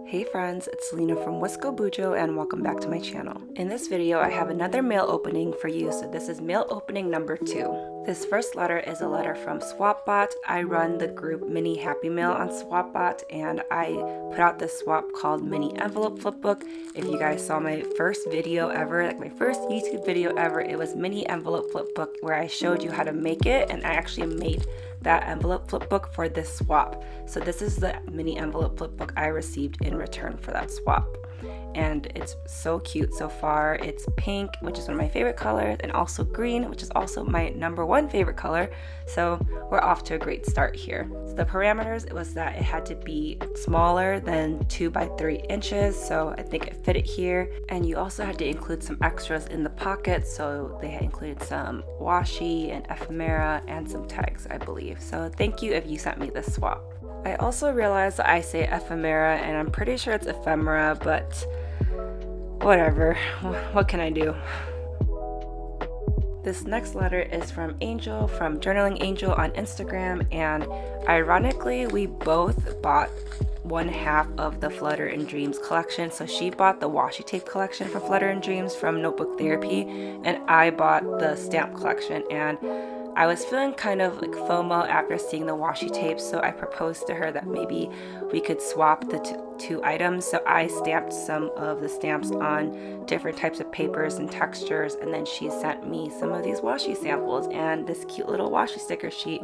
Hey friends, it's Selena from Wisco Bujo and welcome back to my channel. In this video, I have another mail opening for you, so this is mail opening number 2. This first letter is a letter from SwapBot. I run the group Mini Happy Mail on SwapBot and I put out this swap called Mini Envelope Flipbook. If you guys saw my first video ever, like my first YouTube video ever, it was Mini Envelope Flipbook where I showed you how to make it, and I actually made that envelope flipbook for this swap. So this is the mini envelope flipbook I received in return for that swap. And it's so cute so far. It's pink, which is one of my favorite colors, and also green, which is also my #1 favorite color. So we're off to a great start here. So the parameters, it was that it had to be smaller than 2 by 3 inches. So I think it fit it here. And you also had to include some extras in the pockets. So they had included some washi and ephemera and some tags, I believe. So thank you if you sent me this swap. I also realized that I say ephemera and I'm pretty sure it's ephemera, but whatever, what can I do? This next letter is from Angel, from Journaling Angel on Instagram, and ironically, we both bought 1/2 of the Flutter and Dreams collection. So she bought the washi tape collection from Flutter and Dreams from Notebook Therapy, and I bought the stamp collection. And I was feeling kind of like FOMO after seeing the washi tape, so I proposed to her that maybe we could swap the two items. So I stamped some of the stamps on different types of papers and textures, and then she sent me some of these washi samples and this cute little washi sticker sheet.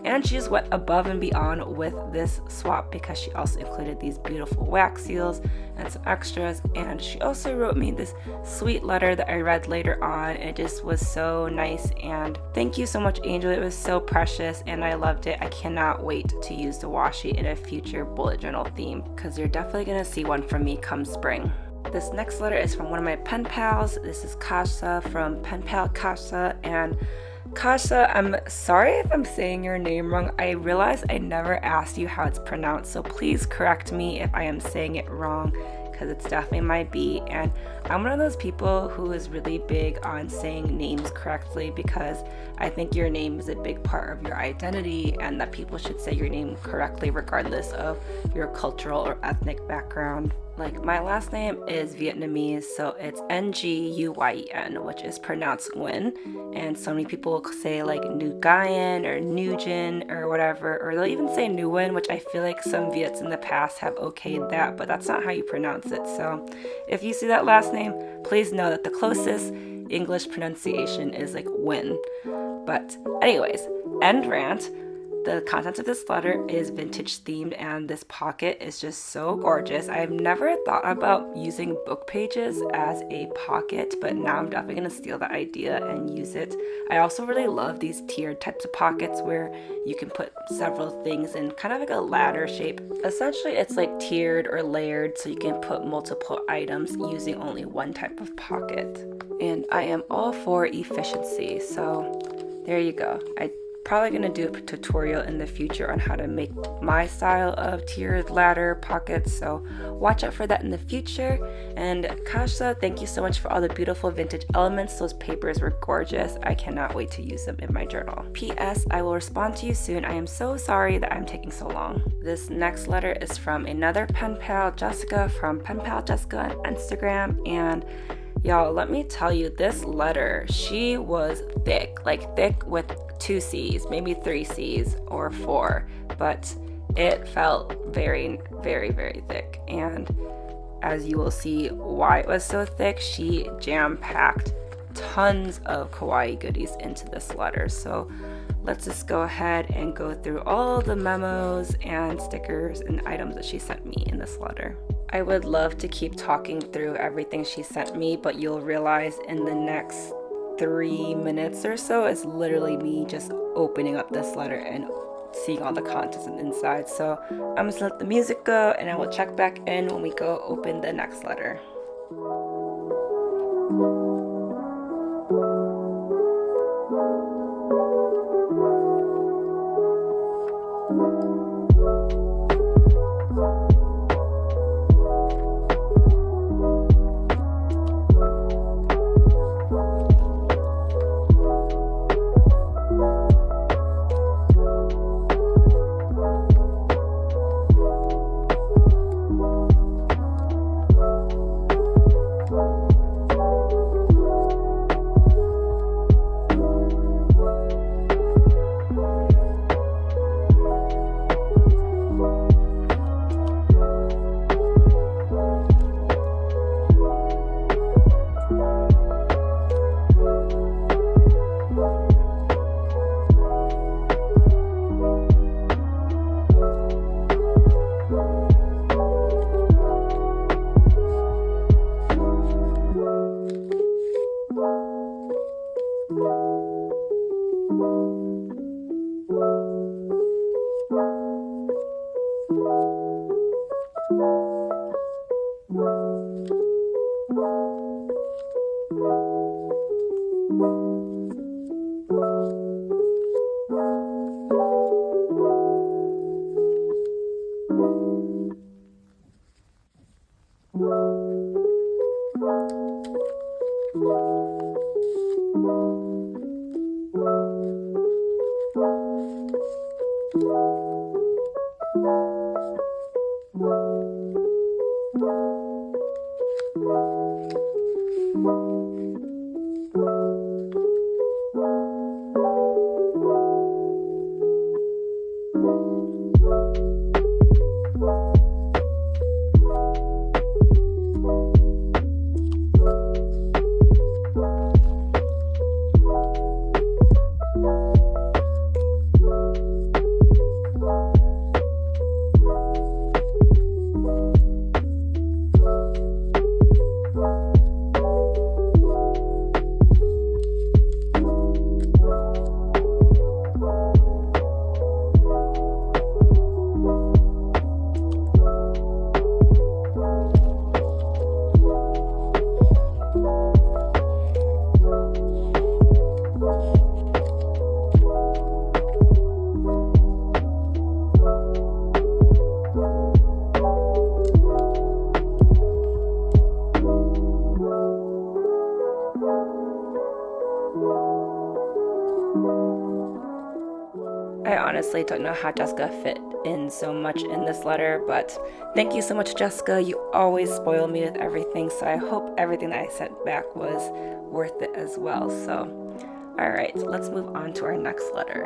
And she just went above and beyond with this swap because she also included these beautiful wax seals and some extras, and she also wrote me this sweet letter that I read later on. It just was so nice, and thank you so much, Angel. It was so precious and I loved it. I cannot wait to use the washi in a future bullet journal theme because you're definitely gonna see one from me come spring. This next letter is from one of my pen pals. This is Kajsa from pen pal Kajsa, and Kajsa, I'm sorry if I'm saying your name wrong. I realize I never asked you how it's pronounced, so please correct me if I am saying it wrong, because it's definitely might be. And I'm one of those people who is really big on saying names correctly because I think your name is a big part of your identity and that people should say your name correctly regardless of your cultural or ethnic background. Like, my last name is Vietnamese, so it's Nguyen, which is pronounced Nguyen. And so many people say like Nguyen or Nugent or whatever, or they'll even say Nguyen, which I feel like some Viets in the past have okayed that, but that's not how you pronounce it. So if you see that last name, please know that the closest English pronunciation is like Nguyen. But anyways, end rant. The contents of this letter is vintage themed, and this pocket is just so gorgeous. I've never thought about using book pages as a pocket, but now I'm definitely going to steal the idea and use it. I also really love these tiered types of pockets where you can put several things in kind of like a ladder shape. Essentially, it's like tiered or layered, so you can put multiple items using only one type of pocket. And I am all for efficiency, so there you go. I'm probably going to do a tutorial in the future on how to make my style of tiered ladder pockets, so watch out for that in the future. And Kajsa, thank you so much for all the beautiful vintage elements. Those papers were gorgeous. I cannot wait to use them in my journal. P.S. I will respond to you soon. I am so sorry that I'm taking so long. This next letter is from another pen pal, Jessica, from pen pal Jessica on Instagram, and y'all, let me tell you, this letter, she was thick, like thick with 2 C's, maybe 3 C's or 4, but it felt very, very, very thick. And as you will see why it was so thick, she jam-packed tons of kawaii goodies into this letter. So let's just go ahead and go through all the memos and stickers and items that she sent me in this letter. I would love to keep talking through everything she sent me, but you'll realize in the next 3 minutes or so is literally me just opening up this letter and seeing all the contents inside. So I'm just gonna let the music go and I will check back in when we go open the next letter. honestly don't know how Jessica fit in so much in this letter, but thank you so much, Jessica. You always spoil me with everything, so I hope everything that I sent back was worth it as well. So, alright, let's move on to our next letter.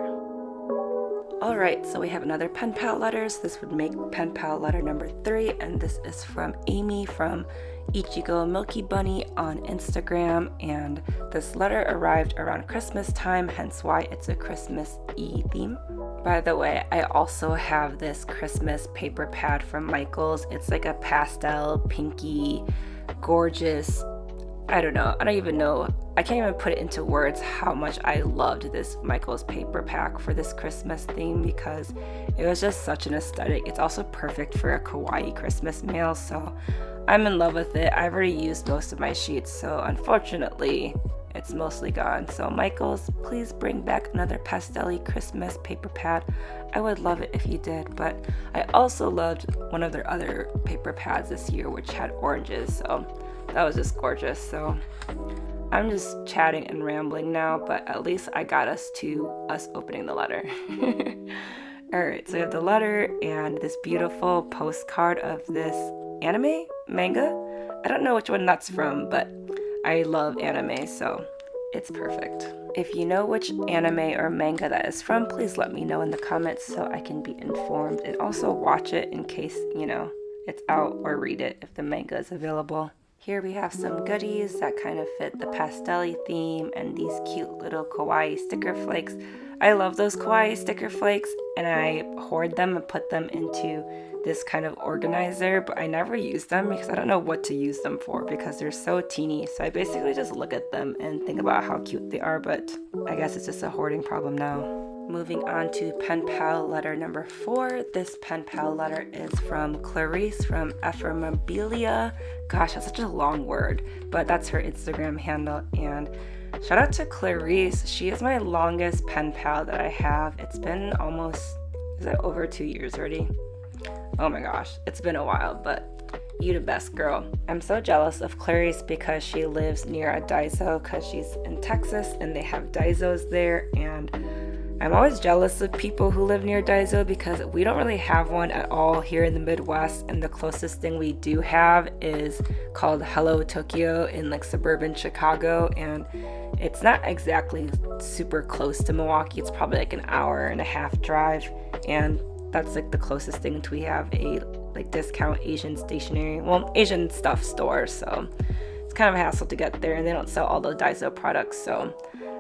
Alright, so we have another pen pal letters. This would make pen pal letter number 3, and this is from Amy from Ichigo Milky Bunny on Instagram, and this letter arrived around Christmas time, hence why it's a Christmas-y theme. By the way, I also have this Christmas paper pad from Michaels. It's like a pastel, pinky, gorgeous, I don't even know. I can't even put it into words how much I loved this Michaels paper pack for this Christmas theme because it was just such an aesthetic. It's also perfect for a kawaii Christmas mail, so I'm in love with it. I've already used most of my sheets, so unfortunately, it's mostly gone. So Michaels, please bring back another pastel-y Christmas paper pad. I would love it if you did, but I also loved one of their other paper pads this year, which had oranges, so that was just gorgeous. So I'm just chatting and rambling now, but at least I got us to us opening the letter. Alright, so we have the letter and this beautiful postcard of this anime? Manga? I don't know which one that's from, but I love anime, so it's perfect. If you know which anime or manga that is from, please let me know in the comments so I can be informed and also watch it in case, it's out, or read it if the manga is available. Here we have some goodies that kind of fit the pastel-y theme and these cute little kawaii sticker flakes. I love those kawaii sticker flakes, and I hoard them and put them into this kind of organizer, but I never use them because I don't know what to use them for because they're so teeny. So I basically just look at them and think about how cute they are, but I guess it's just a hoarding problem now. Moving on to pen pal letter number 4. This pen pal letter is from Clarisse from Ephemerabilia. Gosh, that's such a long word, but that's her Instagram handle. And shout out to Clarisse. She is my longest pen pal that I have. It's been over 2 years already? Oh my gosh, it's been a while, but you the best, girl. I'm so jealous of Clarisse because she lives near a Daiso because she's in Texas and they have Daisos there, and I'm always jealous of people who live near Daiso because we don't really have one at all here in the Midwest, and the closest thing we do have is called Hello Tokyo in like suburban Chicago, and it's not exactly super close to Milwaukee. It's probably like an hour and a half drive, and that's like the closest thing to we have a like discount Asian Asian stuff store, so it's kind of a hassle to get there, and they don't sell all the Daiso products, so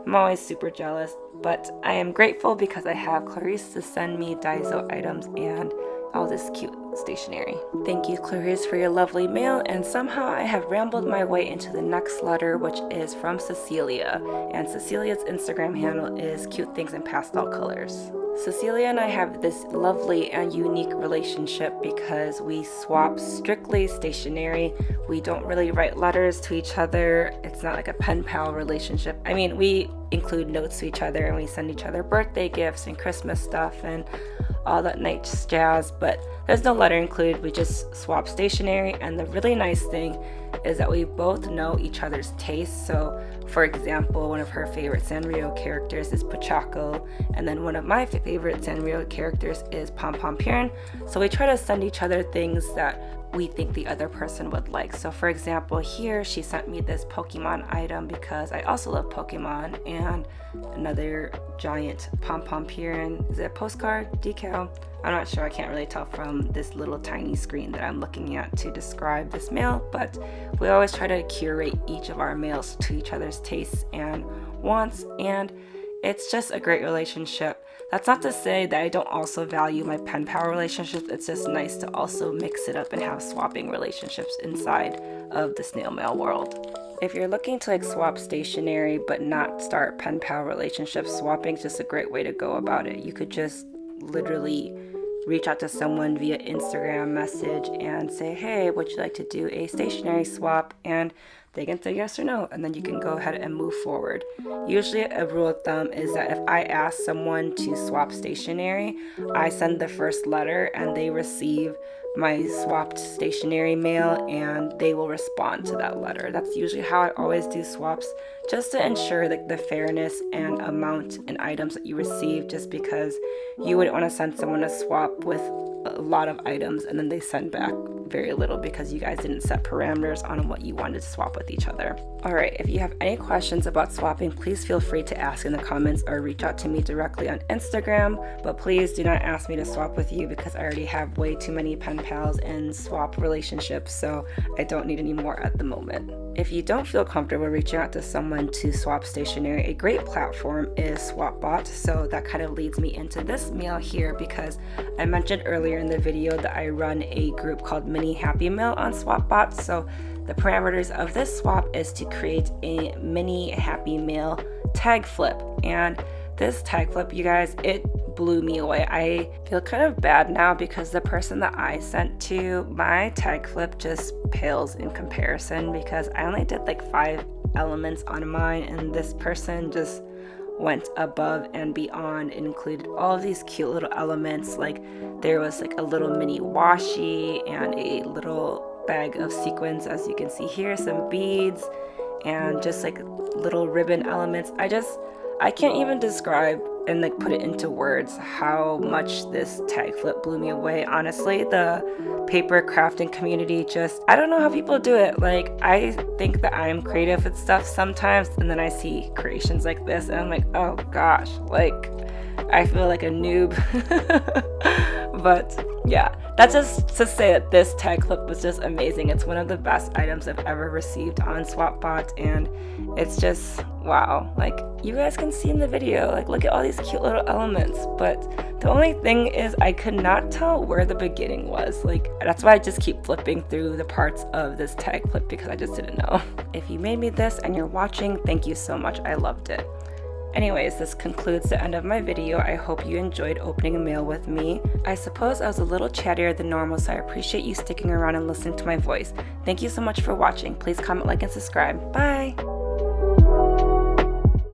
I'm always super jealous, but I am grateful because I have Clarisse to send me Daiso items and all this cute stationery. Thank you, Clarisse, for your lovely mail, and somehow I have rambled my way into the next letter, which is from Cecilia, and Cecilia's Instagram handle is Cute Things in Pastel Colors. Cecilia and I have this lovely and unique relationship because we swap strictly stationery. We don't really write letters to each other. It's not like a pen pal relationship. I mean, we include notes to each other and we send each other birthday gifts and Christmas stuff and all that nice jazz, but there's no letter included. We just swap stationery, and the really nice thing is that we both know each other's tastes. So for example, one of her favorite Sanrio characters is Pochako, and then one of my favorite Sanrio characters is Pom Pom Purin. So we try to send each other things that we think the other person would like. So for example, here she sent me this Pokemon item because I also love Pokemon, and another giant Pom Pom Purin. Is it a postcard? Decal? I'm not sure. I can't really tell from this little tiny screen that I'm looking at to describe this mail, but we always try to curate each of our mails to each other's tastes and wants, and it's just a great relationship. That's not to say that I don't also value my pen pal relationships. It's just nice to also mix it up and have swapping relationships inside of the snail mail world. If you're looking to like swap stationery but not start pen pal relationships, swapping is just a great way to go about it. You could just literally reach out to someone via Instagram message and say, hey, would you like to do a stationery swap? And they can say yes or no, and then you can go ahead and move forward. Usually a rule of thumb is that if I ask someone to swap stationery, I send the first letter and they receive my swapped stationery mail and they will respond to that letter. That's usually how I always do swaps, just to ensure like the fairness and amount and items that you receive, just because you wouldn't want to send someone a swap with a lot of items and then they send back very little because you guys didn't set parameters on what you wanted to swap with each other. Alright, if you have any questions about swapping, please feel free to ask in the comments or reach out to me directly on Instagram, but please do not ask me to swap with you because I already have way too many pen pals and swap relationships, so I don't need any more at the moment. If you don't feel comfortable reaching out to someone to swap stationery, a great platform is SwapBot, so that kind of leads me into this mail here, because I mentioned earlier in the video that I run a group called Mini Happy Mail on SwapBot. So the parameters of this swap is to create a mini Happy Mail tag flip, and this tag flip, you guys, it blew me away. I feel kind of bad now because the person that I sent to, my tag flip just pales in comparison, because I only did like 5 elements on mine and this person just went above and beyond and included all of these cute little elements. Like there was like a little mini washi and a little bag of sequins, as you can see here, some beads, and just like little ribbon elements. I can't even describe and like put it into words how much this tag flip blew me away. Honestly, the paper crafting community, just, I don't know how people do it. Like, I think that I'm creative with stuff sometimes, and then I see creations like this and I'm like, oh gosh, like I feel like a noob. But yeah, that's just to say that this tag flip was just amazing. It's one of the best items I've ever received on SwapBot, and it's just wow. Like, you guys can see in the video, like, look at all these cute little elements, but the only thing is I could not tell where the beginning was. Like, that's why I just keep flipping through the parts of this tag flip, because I just didn't know. If you made me this and you're watching, thank you so much. I loved it. Anyways, this concludes the end of my video. I hope you enjoyed opening a mail with me. I suppose I was a little chattier than normal, so I appreciate you sticking around and listening to my voice. Thank you so much for watching. Please comment, like, and subscribe. Bye!